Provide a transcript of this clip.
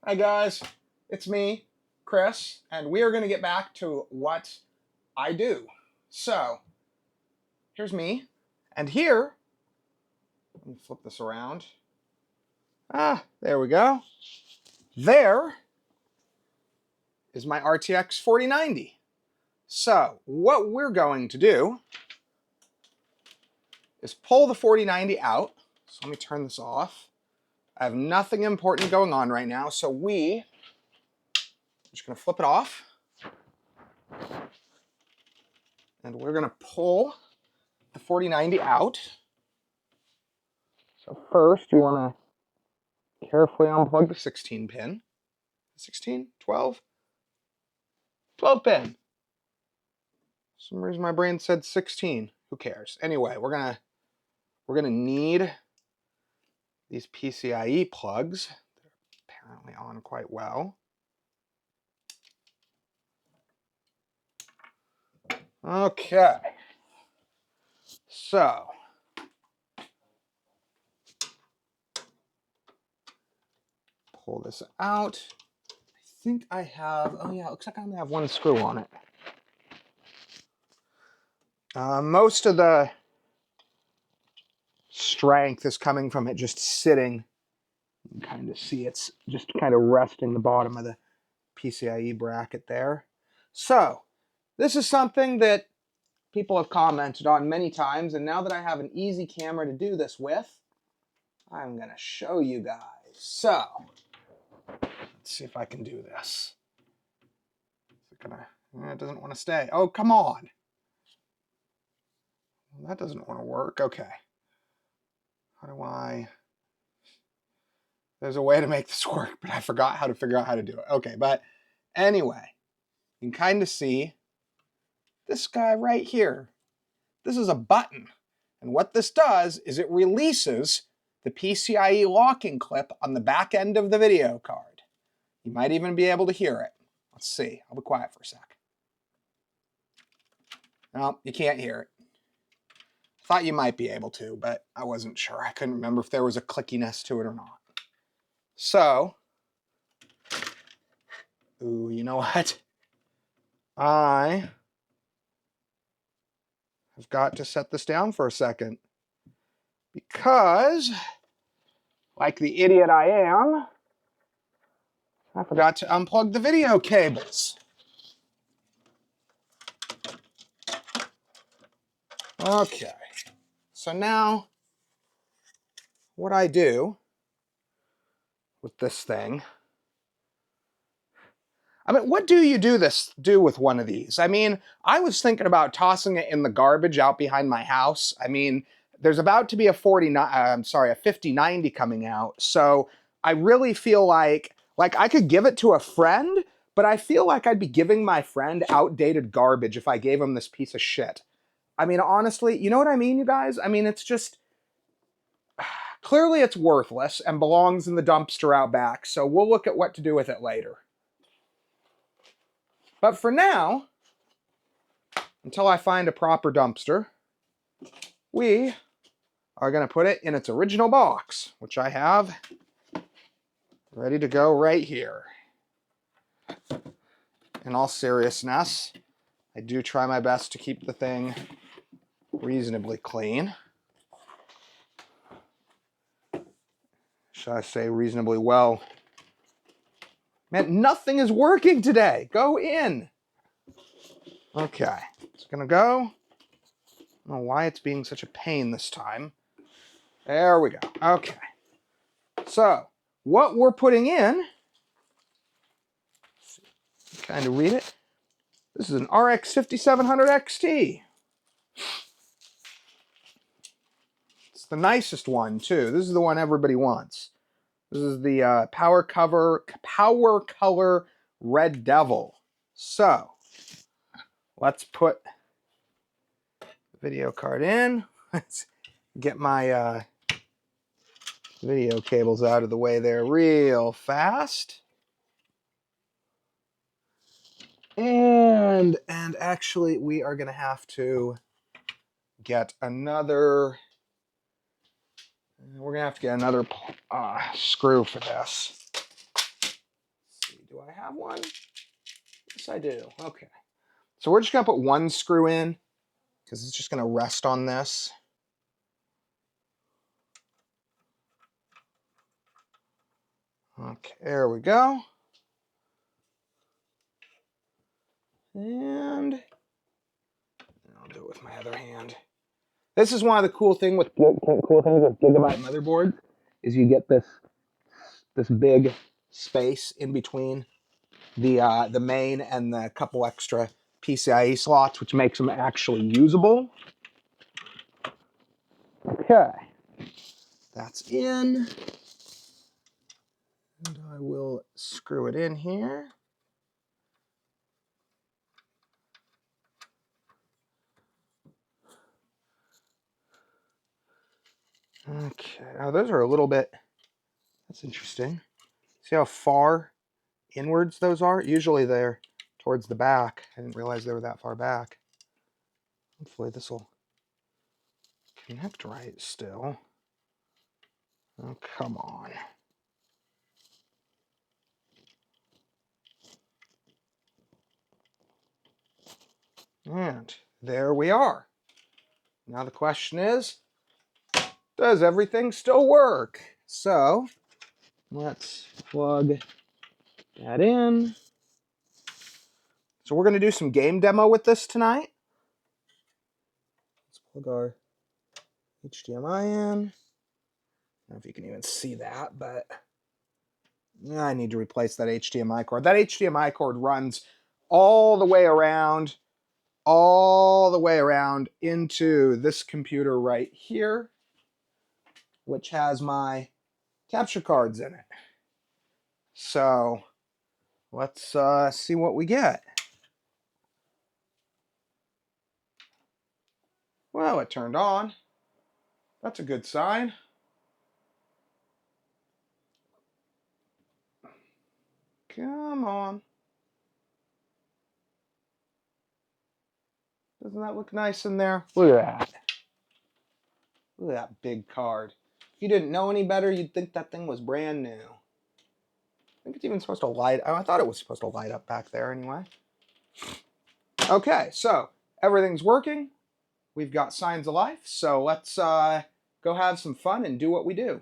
Hi guys, it's me, Chris, and we are going to get back to what I do. So, here's me, and here, let me flip this around. There we go. There is my RTX 4090. So, what we're going to do is pull the 4090 out. So let me turn this off. I have nothing important going on right now, so I'm just going to flip it off. And we're going to pull the 4090 out. So first, you want to carefully unplug the 16 pin. 16? 12? 12 pin. For some reason my brain said 16. Who cares? Anyway, we're gonna need these PCIe plugs that are apparently on quite well. Okay. So pull this out. I think I have, oh yeah, it looks like I only have one screw on it. Most of the strength is coming from it just sitting. You can kind of see it's just kind of resting the bottom of the PCIe bracket there. So this is something that people have commented on many times, and now that I have an easy camera to do this with, I'm going to show you guys. So let's see if I can do this. It doesn't want to stay. Oh, come on. Well, that doesn't want to work. Okay. How do I... There's a way to make this work, but I forgot how to figure out how to do it. Okay, but anyway, you can kind of see this guy right here. This is a button. And what this does is it releases the PCIe locking clip on the back end of the video card. You might even be able to hear it. Let's see. I'll be quiet for a sec. No, you can't hear it. I thought you might be able to, but I wasn't sure. I couldn't remember if there was a clickiness to it or not. So, ooh, you know what? I have got to set this down for a second because, like the idiot I am, I forgot to unplug the video cables. Okay, so now what I do with this thing, I mean, what do you do with one of these? I mean, I was thinking about tossing it in the garbage out behind my house. I mean, there's about to be a 5090 coming out, so I really feel like I could give it to a friend, but I feel like I'd be giving my friend outdated garbage if I gave him this piece of shit. I mean, honestly, you know what I mean, you guys? I mean, it's just, clearly it's worthless and belongs in the dumpster out back, so we'll look at what to do with it later. But for now, until I find a proper dumpster, we are going to put it in its original box, which I have ready to go right here. In all seriousness, I do try my best to keep the thing reasonably clean. Should I say reasonably well? Man, nothing is working today. Go in. Okay, it's gonna go. I don't know why it's being such a pain this time. There we go. Okay. So, what we're putting in, kind of read it. This is an RX 5700 XT. It's the nicest one too. This is the one everybody wants. This is the Power Color Red Devil. So, let's put the video card in. Let's get my video cables out of the way there real fast. And actually, we are going to have to get another... We're going to have to get another screw for this. have one? Yes, I do. Okay. So we're just going to put one screw in because it's just going to rest on this. Okay, there we go. And I'll do it with my other hand. This is one of the cool things with Gigabyte motherboards is you get this big space in between the main and the couple extra PCIe slots, which makes them actually usable. Okay, that's in. And I will screw it in here. Okay, now those are a little bit, that's interesting. See how far inwards those are? Usually they're towards the back. I didn't realize they were that far back. Hopefully this will connect right still. Oh, come on. And there we are. Now the question is, does everything still work? So let's plug that in. So we're going to do some game demo with this tonight. Let's plug our HDMI in. I don't know if you can even see that, but I need to replace that HDMI cord. That HDMI cord runs all the way around into this computer right here, which has my capture cards in it. So let's see what we get. Well, it turned on. That's a good sign. Come on. Doesn't that look nice in there? Look at that. Look at that big card. If you didn't know any better, you'd think that thing was brand new. I think it's even supposed to light. Oh, I thought it was supposed to light up back there anyway. Okay, so everything's working. We've got signs of life. So let's go have some fun and do what we do.